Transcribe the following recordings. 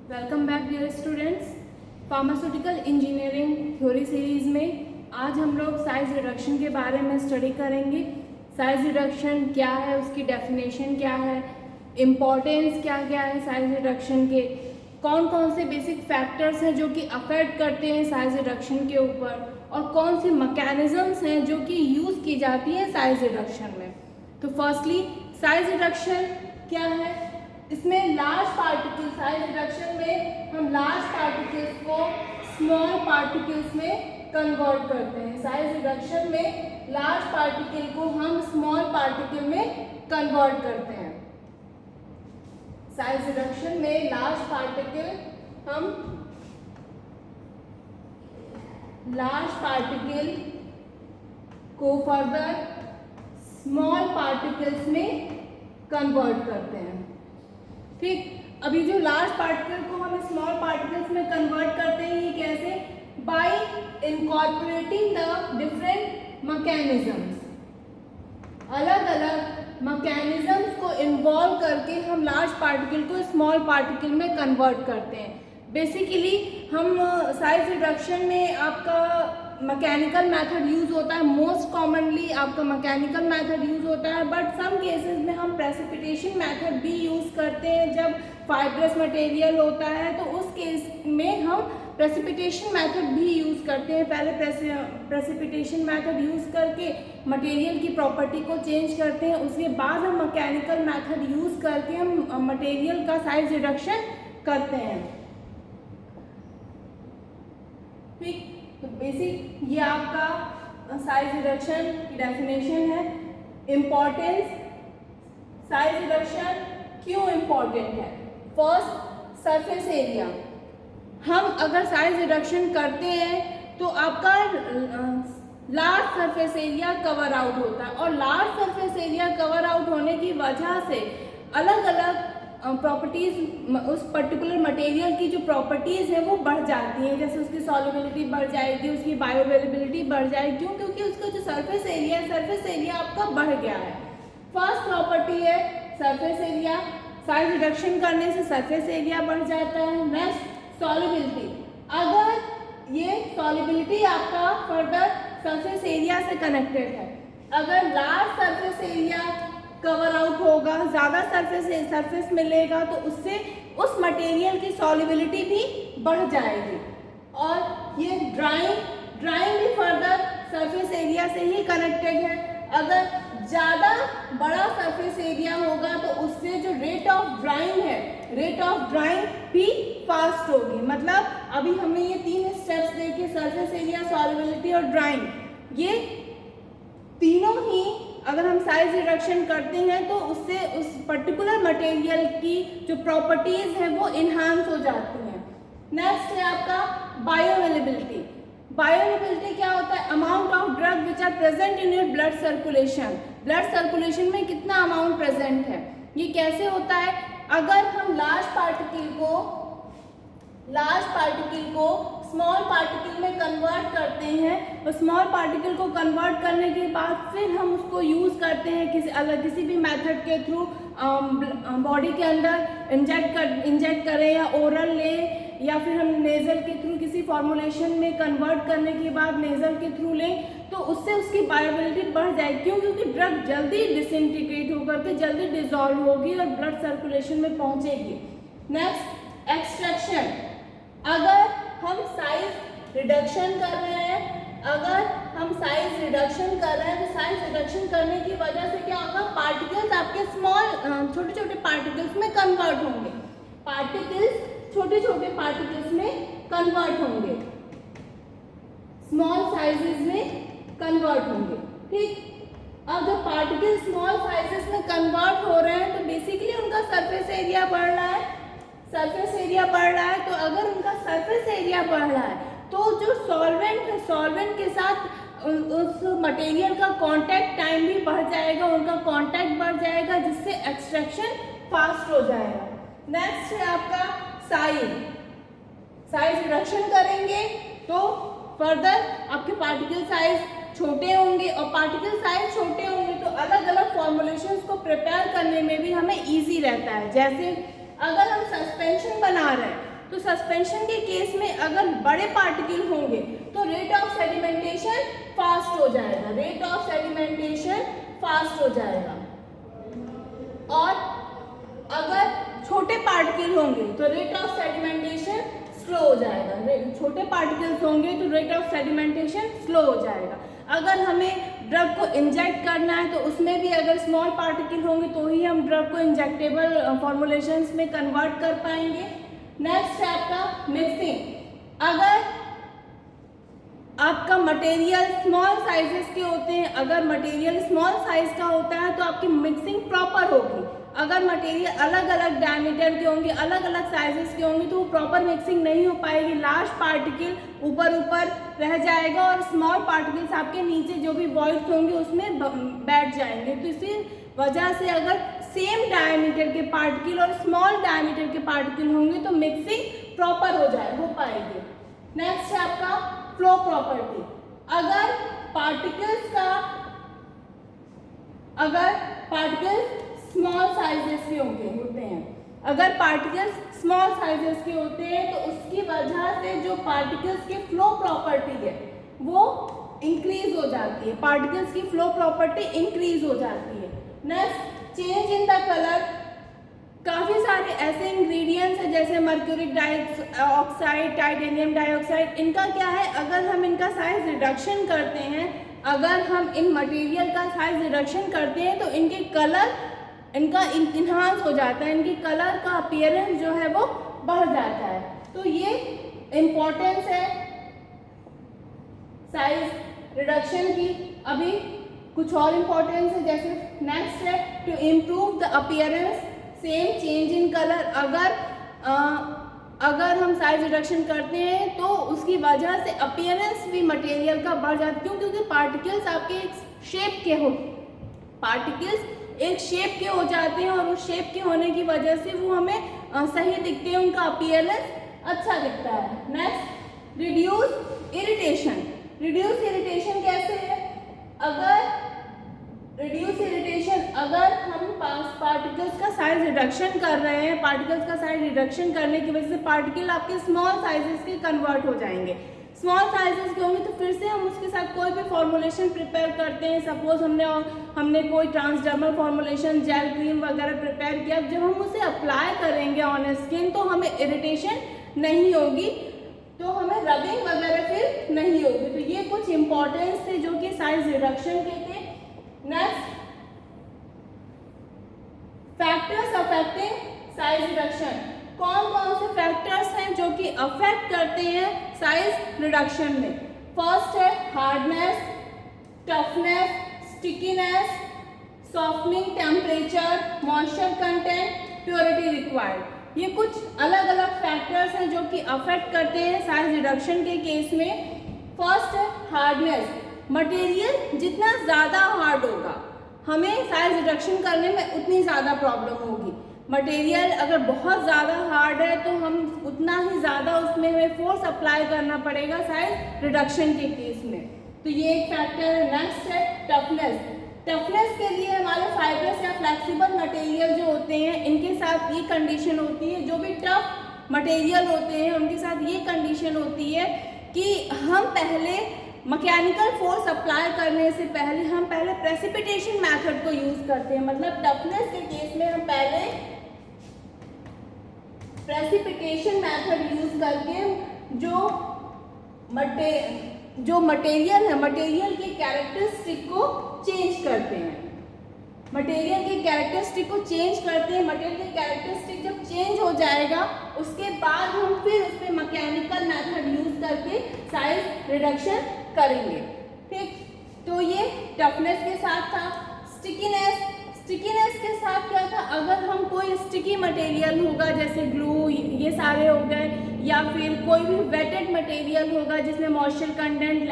Welcome back dear students. Pharmaceutical engineering theory series में आज हम लोग साइज रिडक्शन के बारे में स्टडी करेंगे। साइज रिडक्शन क्या है, उसकी डेफिनेशन क्या है, इम्पॉर्टेंस क्या क्या है साइज रिडक्शन के, कौन कौन से बेसिक फैक्टर्स हैं जो कि अफेक्ट करते हैं साइज रिडक्शन के ऊपर, और कौन सी मैकेनिज्म्स हैं जो कि यूज़ की जाती हैं साइज रिडक्शन में। तो फर्स्टली साइज रिडक्शन क्या है? इसमें लार्ज पार्टिकल साइज रिडक्शन में हम लार्ज पार्टिकल्स को स्मॉल पार्टिकल्स में कन्वर्ट करते हैं। साइज रिडक्शन में लार्ज पार्टिकल को हम स्मॉल पार्टिकल में कन्वर्ट करते हैं। साइज रिडक्शन में लार्ज पार्टिकल हम लार्ज पार्टिकल को फर्दर स्मॉल पार्टिकल्स में कन्वर्ट करते हैं। ठीक, अभी जो लार्ज पार्टिकल को हम स्मॉल पार्टिकल्स में कन्वर्ट करते हैं, ये कैसे? Bye incorporating the different mechanisms. अलग अलग मैकेनिज्म्स को इन्वॉल्व करके हम लार्ज पार्टिकल को स्मॉल पार्टिकल में कन्वर्ट करते हैं। बेसिकली हम साइज रिडक्शन में आपका मैकेनिकल मेथड यूज़ होता है, मोस्ट कॉमनली आपका मैकेनिकल मेथड यूज़ होता है, बट सम केसेस में हम प्रेसिपिटेशन मेथड भी यूज़ करते हैं। जब फाइब्रस मटेरियल होता है तो उस केस में हम प्रेसिपिटेशन मेथड भी यूज़ करते हैं। पहले प्रेसिपिटेशन मेथड यूज़ करके मटेरियल की प्रॉपर्टी को चेंज करते हैं, उसके बाद हम मैकेनिकल मेथड यूज़ करके हम मटेरियल का साइज रिडक्शन करते हैं। ठीक, तो बेसिक ये आपका साइज रिडक्शन की डेफिनेशन है। इम्पॉर्टेंस, साइज रिडक्शन क्यों इम्पॉर्टेंट है? First, surface area. हम अगर साइज रिडक्शन करते हैं तो आपका large surface area cover out होता है, और large surface area cover out होने की वजह से अलग अलग प्रॉपर्टीज़, उस पर्टिकुलर मटेरियल की जो प्रॉपर्टीज़ हैं वो बढ़ जाती हैं। जैसे उसकी सॉल्युबिलिटी बढ़ जाएगी, उसकी बायोअवेलेबिलिटी बढ़ जाएगी। क्यों? क्योंकि उसका जो सरफेस एरिया आपका बढ़ गया है। फर्स्ट प्रॉपर्टी है सरफेस एरिया। साइज रिडक्शन करने से सरफेस एरिया बढ़ जाता है। Next, solubility. अगर ये सॉल्युबिलिटी आपका फर्दर सरफेस एरिया से कनेक्टेड है, अगर large surface area cover out होगा, ज़्यादा सरफेस मिलेगा, तो उससे उस मटेरियल की सॉल्युबिलिटी भी बढ़ जाएगी। और ये ड्राइंग भी फर्दर सरफेस एरिया से ही कनेक्टेड है। अगर ज़्यादा बड़ा सरफेस एरिया होगा तो उससे जो रेट ऑफ ड्राइंग भी फास्ट होगी। मतलब अभी हमने ये 3 स्टेप्स देखे, सरफेस एरिया, सॉल्युबिलिटी और ड्राइंग। ये तीनों ही अगर हम साइज रिडक्शन करते हैं तो उससे उस पर्टिकुलर मटेरियल की जो प्रॉपर्टीज हैं वो इन्हांस हो जाती हैं। नेक्स्ट है आपका बायोअवेलेबिलिटी। बायोअवेलेबिलिटी क्या होता है? Amount of drug which are present in your blood circulation. Blood circulation में कितना अमाउंट प्रेजेंट है, ये कैसे होता है? अगर हम लार्ज पार्टिकल को स्मॉल पार्टिकल में कन्वर्ट करते हैं, तो स्मॉल पार्टिकल को कन्वर्ट करने के बाद फिर हम उसको यूज़ करते हैं किसी भी मेथड के थ्रू, बॉडी के अंदर इंजेक्ट करें या ओरल ले, या फिर हम नेज़ल के थ्रू किसी फॉर्मुलेशन में कन्वर्ट करने के बाद नेज़ल के थ्रू लें, तो उससे उसकी बायोअवेलेबिलिटी बढ़ जाएगी। क्यों? क्योंकि ड्रग जल्दी डिसइंटीग्रेट होकर के जल्दी डिसॉल्व होगी और ब्लड सर्कुलेशन में पहुँचेगी। Next, extraction. अगर हम साइज रिडक्शन कर रहे हैं तो साइज रिडक्शन करने की वजह से क्या होगा? पार्टिकल्स आपके छोटे पार्टिकल्स में कन्वर्ट होंगे। छोटे पार्टिकल्स में कन्वर्ट होंगे, स्मॉल साइजेस में कन्वर्ट होंगे। ठीक, अब जब पार्टिकल स्मॉल साइजेस में कन्वर्ट हो रहे हैं तो बेसिकली उनका सरफेस एरिया बढ़ रहा है। तो अगर उनका सरफेस एरिया बढ़ रहा है तो जो सॉल्वेंट के साथ उस मटेरियल का कांटेक्ट टाइम भी बढ़ जाएगा, उनका कांटेक्ट बढ़ जाएगा, जिससे एक्सट्रैक्शन फास्ट हो जाएगा। नेक्स्ट है आपका साइज रिडक्शन करेंगे तो फर्दर आपके पार्टिकल साइज छोटे होंगे, और पार्टिकल साइज छोटे होंगे तो अलग अलग फॉर्मुलेशंस को प्रिपेयर करने में भी हमें इजी रहता है। जैसे अगर हम सस्पेंशन बना रहे हैं तो सस्पेंशन के केस में अगर बड़े पार्टिकल होंगे तो रेट ऑफ सेडिमेंटेशन फास्ट हो जाएगा, रेट ऑफ सेडिमेंटेशन फास्ट हो जाएगा। और अगर छोटे पार्टिकल होंगे तो रेट ऑफ सेडिमेंटेशन स्लो हो जाएगा, छोटे पार्टिकल्स होंगे तो रेट ऑफ सेडिमेंटेशन स्लो हो जाएगा। अगर हमें ड्रग को इंजेक्ट करना है तो उसमें भी अगर स्मॉल पार्टिकल होंगे तो ही हम ड्रग को इंजेक्टेबल फॉर्मुलेशंस में कन्वर्ट कर पाएंगे। नेक्स्ट है आपका मिक्सिंग। अगर आपका मटेरियल स्मॉल साइजेस के होते हैं, अगर मटेरियल स्मॉल साइज का होता है तो आपकी मिक्सिंग प्रॉपर होगी। अगर मटेरियल अलग अलग डायमीटर के होंगे, अलग अलग साइजेस के होंगे तो वो प्रॉपर मिक्सिंग नहीं हो पाएगी, लार्ज पार्टिकल ऊपर ऊपर रह जाएगा और स्मॉल पार्टिकल्स आपके नीचे जो भी वॉइड्स होंगे उसमें बैठ जाएंगे। तो इसी वजह से अगर सेम डायमीटर के पार्टिकल और स्मॉल डायमीटर के पार्टिकल होंगे तो मिक्सिंग प्रॉपर हो पाएगी। नेक्स्ट है आपका फ्लो प्रॉपर्टी। अगर पार्टिकल्स स्मॉल साइजेस के होते हैं, अगर पार्टिकल्स स्मॉल साइजेस के होते हैं तो उसकी वजह से जो पार्टिकल्स की फ्लो प्रॉपर्टी है वो इंक्रीज हो जाती है, पार्टिकल्स की फ्लो प्रॉपर्टी इंक्रीज हो जाती है। Next, change in the colour. काफ़ी सारे ऐसे इंग्रेडिएंट्स हैं जैसे मर्क्यूरिक डाइऑक्साइड, टाइटेनियम डाइऑक्साइड, इनका क्या है, अगर हम इनका साइज रिडक्शन करते हैं, अगर हम इन मटेरियल का साइज रिडक्शन करते हैं तो इनके कलर इनका इन्हांस हो जाता है, इनकी कलर का अपीयरेंस जो है वो बढ़ जाता है। तो ये इम्पोर्टेंस है साइज रिडक्शन की। अभी कुछ और इम्पोर्टेंस है, जैसे नेक्स्ट है to improve the appearance, same change in colour. अगर हम साइज रिडक्शन करते हैं तो उसकी वजह से अपीयरेंस भी मटेरियल का बढ़ जाता है। क्यों? क्योंकि पार्टिकल्स आपके एक शेप के हो जाते हैं और उस शेप के होने की वजह से वो हमें सही दिखते हैं, उनका अपीयरेंस अच्छा दिखता है। Next, reduce irritation. Reduce irritation कैसे है? अगर हम पार्टिकल्स का साइज रिडक्शन कर रहे हैं, पार्टिकल्स का साइज रिडक्शन करने की वजह से पार्टिकल आपके स्मॉल साइजेस के कन्वर्ट हो जाएंगे। स्मॉल साइजेस के होंगे तो फिर से हम उसके साथ कोई भी फॉर्मुलेशन प्रिपेयर करते हैं, सपोज हमने कोई ट्रांसडर्मल फॉर्मुलेशन, जेल क्रीम वगैरह प्रिपेयर किया, जब हम उसे अप्लाई करेंगे ऑन स्किन तो हमें इरिटेशन नहीं होगी, तो हमें रबिंग वगैरह फिर नहीं होगी। तो ये कुछ इंपॉर्टेंस थे जो कि साइज रिडक्शन के थे। Next, factors affecting size reduction. कौन कौन से फैक्टर्स हैं जो कि अफेक्ट करते हैं साइज रिडक्शन में? फर्स्ट है hardness, toughness, stickiness, softening temperature, moisture content, purity required. ये कुछ अलग अलग फैक्टर्स हैं जो कि अफेक्ट करते हैं साइज रिडक्शन के केस में। फर्स्ट है हार्डनेस। मटेरियल जितना ज़्यादा हार्ड होगा हमें साइज रिडक्शन करने में उतनी ज़्यादा प्रॉब्लम होगी। मटेरियल अगर बहुत ज़्यादा हार्ड है तो हम उतना ही ज़्यादा उसमें हमें फोर्स अप्लाई करना पड़ेगा साइज रिडक्शन के केस में। तो ये एक फैक्टर है। नेक्स्ट है टफनेस। टफनेस के लिए हमारे फाइबरस या फ्लेक्सिबल मटेरियल जो होते हैं इनके साथ ये कंडीशन होती है, जो भी टफ मटेरियल होते हैं उनके साथ ये कंडीशन होती है कि हम पहले मैकेनिकल फोर्स अप्लाई करने से पहले हम प्रेसिपिटेशन मेथड को यूज़ करते हैं। मतलब टफनेस के केस में हम पहले प्रेसिपिटेशन मेथड यूज़ करके जो मटेरियल है, मटेरियल के कैरेक्टरिस्टिक को चेंज करते हैं। मटेरियल के कैरेक्टरिस्टिक जब चेंज हो जाएगा उसके बाद हम फिर उस पर मैकेनिकल मेथड यूज़ करके साइज रिडक्शन करेंगे। ठीक, तो ये टफनेस के साथ था। स्टिकीनेस के साथ क्या था? अगर हम कोई स्टिकी मटेरियल होगा जैसे ग्लू, ये सारे हो गए, या फिर कोई भी वेटेड मटेरियल होगा जिसमें मॉइस्चर कंटेंट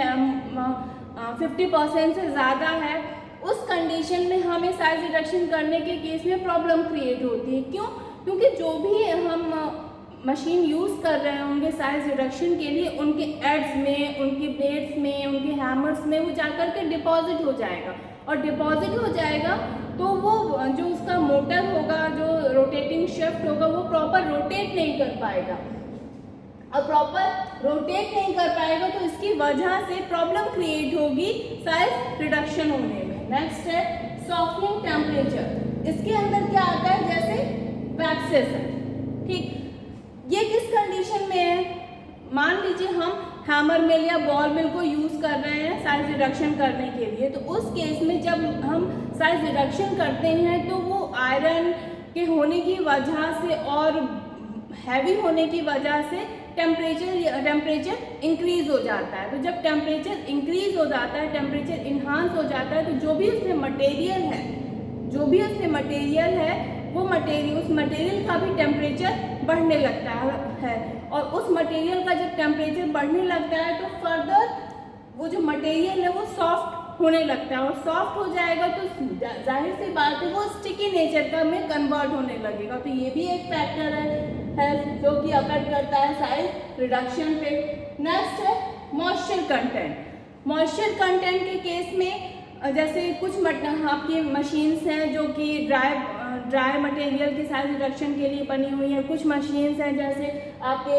50% से ज़्यादा है, उस कंडीशन में हमें साइज रिडक्शन करने के केस में प्रॉब्लम क्रिएट होती है। क्यों? क्योंकि जो भी हम मशीन यूज़ कर रहे होंगे साइज रिडक्शन के लिए, उनके एड्स में, उनके ब्लेड्स में, उनके हैमर्स में वो जाकर के डिपॉजिट हो जाएगा, और डिपॉजिट हो जाएगा तो वो जो उसका मोटर होगा, जो रोटेटिंग शिफ्ट होगा, वो प्रॉपर रोटेट नहीं कर पाएगा। और प्रॉपर रोटेट नहीं कर पाएगा तो इसकी वजह से प्रॉब्लम क्रिएट होगी साइज रिडक्शन होने में। नेक्स्ट है सॉफ्टनिंग टेम्परेचर। इसके अंदर क्या आता है, जैसे वैक्सेस है, ठीक, ये किस कंडीशन में है, मान लीजिए हम हैमर मिल या बॉल मिल को यूज़ कर रहे हैं साइज रिडक्शन करने के लिए, तो उस केस में जब हम साइज रिडक्शन करते हैं तो वो आयरन के होने की वजह से और हैवी होने की वजह से टेम्परेचर इंक्रीज हो जाता है। तो जब टेम्परेचर इंक्रीज हो जाता है, टेम्परेचर इन्हांस हो जाता है, तो जो भी उसमें मटेरियल है वो उस मटेरियल का भी टेम्परेचर बढ़ने लगता है और उस मटेरियल का जब टेम्परेचर बढ़ने लगता है तो फर्दर वो जो मटेरियल है वो सॉफ्ट होने लगता है और सॉफ्ट हो जाएगा तो जाहिर सी बात है वो स्टिकी नेचर का में कन्वर्ट होने लगेगा। तो ये भी एक फैक्टर है जो कि अफेक्ट करता है साइज रिडक्शन पे। नेक्स्ट है मॉइस्चर कंटेंट। मॉइस्चर कंटेंट के केस में जैसे कुछ आपकी मशीन्स हैं जो कि ड्राई मटेरियल के साइज रिडक्शन के लिए बनी हुई है, कुछ मशीन्स हैं जैसे आपके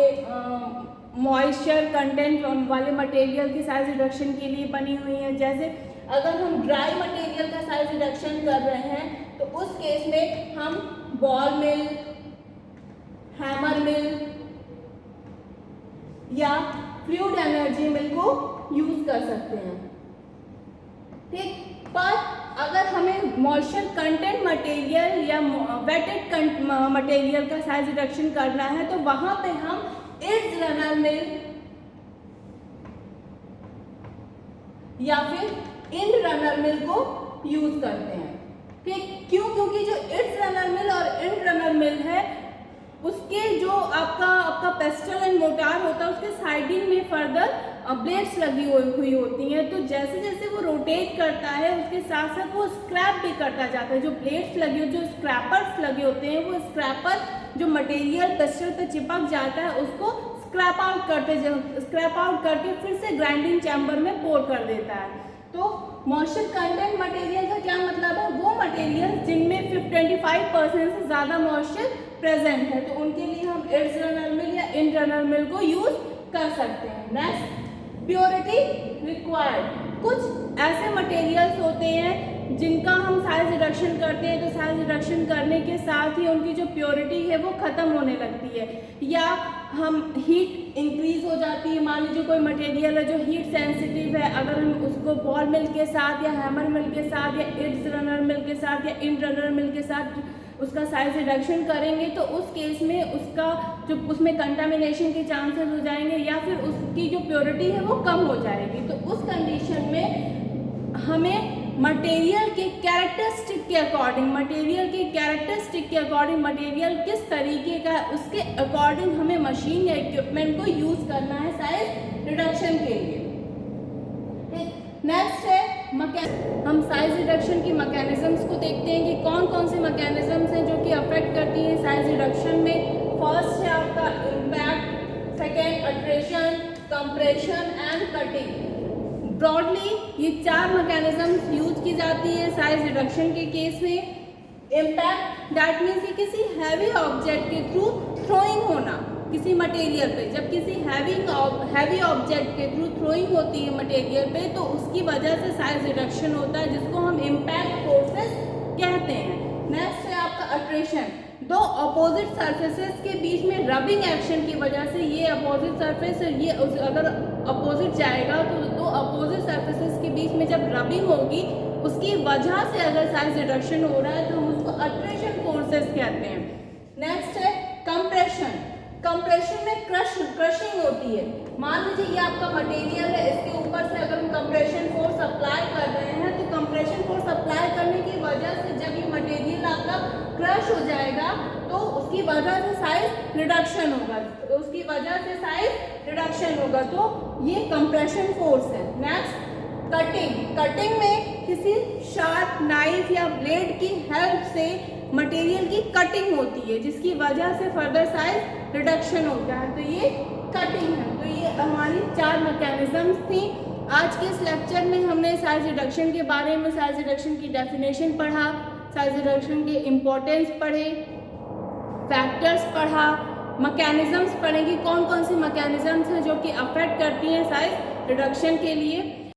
मॉइस्चर कंटेंट वाले मटेरियल की साइज रिडक्शन के लिए बनी हुई है। जैसे अगर हम ड्राई मटेरियल का साइज रिडक्शन कर रहे हैं तो उस केस में हम बॉल मिल, हैमर मिल या फ्लूइड एनर्जी मिल को यूज कर सकते हैं, ठीक। पर अगर हमें मॉइस्चर कंटेंट मटेरियल या वेटेड मटेरियल का साइज रिडक्शन करना है तो वहां पे हम एड्स रनर मिल या फिर इंड रनर मिल को यूज करते हैं, ठीक। क्यों? क्योंकि जो एड्स रनर मिल और इंड रनर मिल है उसके जो आपका पेस्टल एंड मोटार होता है उसके साइडिंग में फर्दर ब्लेड्स लगी हुई होती हैं, तो जैसे जैसे वो रोटेट करता है उसके साथ साथ वो स्क्रैप भी करता जाता है। जो ब्लेड्स लगे जो स्क्रैपर्स लगे होते हैं वो स्क्रैपर जो मटेरियल पेस्टल पे चिपक जाता है उसको स्क्रैप आउट करके फिर से ग्राइंडिंग चैम्बर में पोर कर देता है। तो मॉइस्चर कंटेंट मटेरियल का क्या मतलब है, वो मटेरियल जिनमें 25% से ज़्यादा मॉइस्चर प्रेजेंट है तो उनके लिए हम एड्स रनर मिल या इंड रनर मिल को यूज कर सकते हैं। Next purity required. कुछ ऐसे मटेरियल्स होते हैं जिनका हम साइज रिडक्शन करते हैं तो साइज रिडक्शन करने के साथ ही उनकी जो प्योरिटी है वो ख़त्म होने लगती है या हम हीट इंक्रीज हो जाती है। मान लीजिए कोई मटेरियल है जो हीट सेंसिटिव है, अगर हम उसको बॉल मिल के साथ या हैमर मिल के साथ या एड्स रनर मिल के साथ या इंड रनर मिल के साथ उसका साइज रिडक्शन करेंगे तो उस केस में उसका जो उसमें कंटामिनेशन के चांसेस हो जाएंगे या फिर उसकी जो प्योरिटी है वो कम हो जाएगी। तो उस कंडीशन में हमें मटेरियल के कैरेक्टरिस्टिक के अकॉर्डिंग मटेरियल किस तरीके का उसके अकॉर्डिंग हमें मशीन या इक्विपमेंट को यूज करना है साइज रिडक्शन के लिए। नेक्स्ट है हम साइज रिडक्शन की मैकेनिज्म्स को देखते हैं कि कौन कौन से मैकेनिज्म्स हैं जो कि अफेक्ट करती हैं साइज रिडक्शन में। फर्स्ट है आपका impact, second attrition, compression and cutting. Broadly ये 4 मैकेनिज्म्स यूज की जाती है साइज रिडक्शन के केस में। इम्पैक्ट दैट मीन्स कि किसी हैवी ऑब्जेक्ट के थ्रू थ्रोइंग होना किसी मटेरियल पे, जब किसी हैवी ऑब्जेक्ट के थ्रू थ्रोइंग होती है मटेरियल पे तो उसकी वजह से साइज रिडक्शन होता है जिसको हम इम्पैक्ट फोर्सेस कहते हैं। नेक्स्ट है आपका अट्रेशन। दो अपोजिट सरफेसेस के बीच में रबिंग एक्शन की वजह से ये अपोजिट सरफेस ये अगर अपोजिट जाएगा तो दो अपोजिट सरफेसेस के बीच में जब रबिंग होगी उसकी वजह से अगर साइज रिडक्शन हो रहा है तो हम उसको अट्रेशन फोर्सेस कहते हैं। नेक्स्ट है कंप्रेशन। कंप्रेशन में क्रशिंग होती है। मान लीजिए ये आपका मटेरियल है, इसके ऊपर से अगर हम कंप्रेशन फोर्स अप्लाई कर रहे हैं तो कंप्रेशन फोर्स अप्लाई करने की वजह से जब ये मटेरियल आपका क्रश हो जाएगा तो उसकी वजह से साइज रिडक्शन होगा तो ये कंप्रेशन फोर्स है। नेक्स्ट कटिंग में किसी शार्प नाइफ या ब्लेड की हेल्प से मटेरियल की कटिंग होती है जिसकी वजह से फर्दर साइज रिडक्शन होता है, तो ये कटिंग है। तो ये हमारी 4 मैकेनिज्म्स थी। आज के इस लेक्चर में हमने साइज रिडक्शन के बारे में साइज रिडक्शन की डेफिनेशन पढ़ा, साइज रिडक्शन के इम्पोर्टेंस पढ़े, फैक्टर्स पढ़ा मैकेनिज्म्स पढ़ेंगी, कौन कौन सी मैकेनिज्म्स हैं जो कि अफेक्ट करती हैं साइज रिडक्शन के लिए।